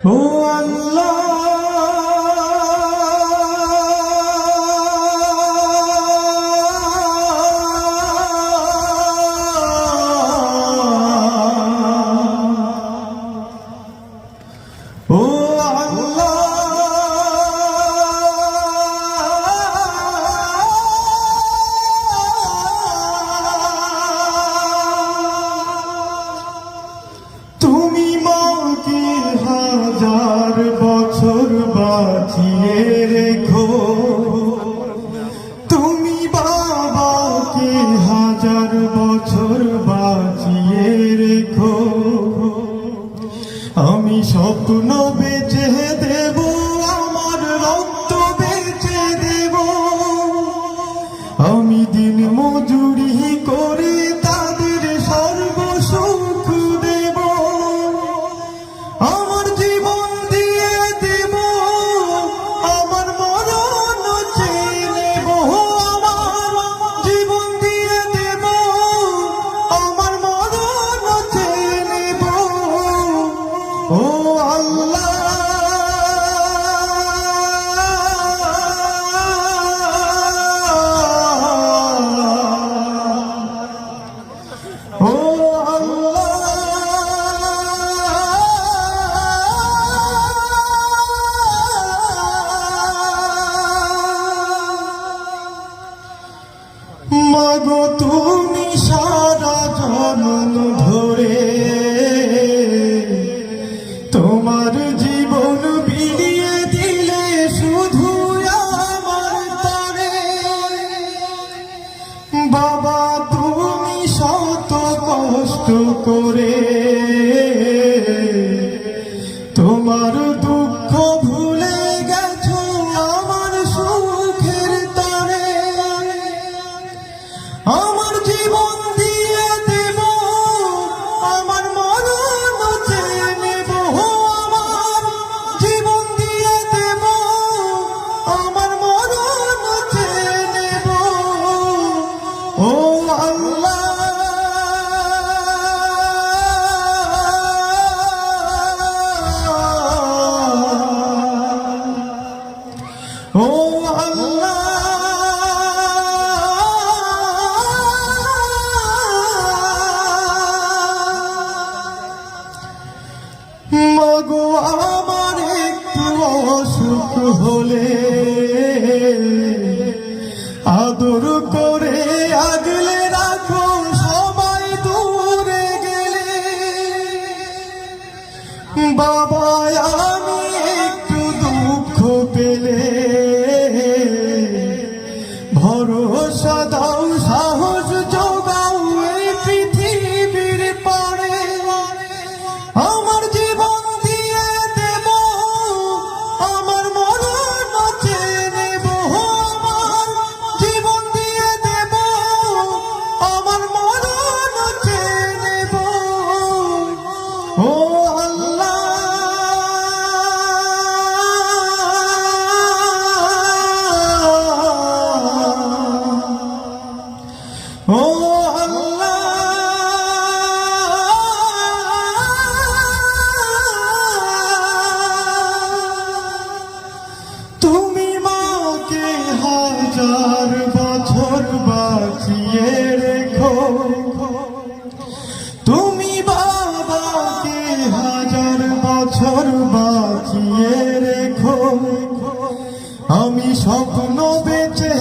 ও আল্লাহ, ও আল্লাহ, তুমি মাকে হাজার বছর বাঁচিয়ে রেখো, তুমি বাবাকে হাজার বছর বাঁচিয়ে রেখো। আমি স্বপ্ন বেঁচে দেব, আমার রক্ত বেঁচে দেব, আমি দিন মজুরি করে তাদের সর্বসুখ দেব, আমার জীবন দিয়ে দেব, আমার মরণ চেয়ে নেব, আমার জীবন দিয়ে দেব, আমার মরণ চেয়ে নেব। ও আল্লাহ, ও আল্লাহ, মাগো তুমি সারা জনম ধরে তোমার জীবন বিলিয়ে দিলে শুধু আমার তরে। বাবা তুমি শত কষ্ট করে তোমার দুঃখ ভুলে গেছো আমার সুখের তরে। আমার জীবন দিয়ে দেব, আমার মরণ চেয়ে নেব, আমার জীবন দিয়ে দেব, আমার মরণ চেয়ে নেব। ও আল্লাহ, ও আল্লাহ, মাগো আমার একটু অসুখ হলে আদর করে আগলে রাখো, সবাই দূরে গেলে। বাবা আমি একটু দুঃখ পেলে ভরসা দাও, সাহস যোগাও এই পৃথিবীর পরে। আমার জীবন দিয়ে দেব, আমার মরণ চেয়ে নেব, আমার জীবন দিয়ে দেব, আমার মরণ চেয়ে নেব। ও আল্লাহ, ও আল্লাহ, তুমি মাকে হাজার বছর বাঁচিয়ে রেখো, তুমি বাবাকে হাজার বছর বাঁচিয়ে রেখো। আমি স্বপ্ন বেঁচে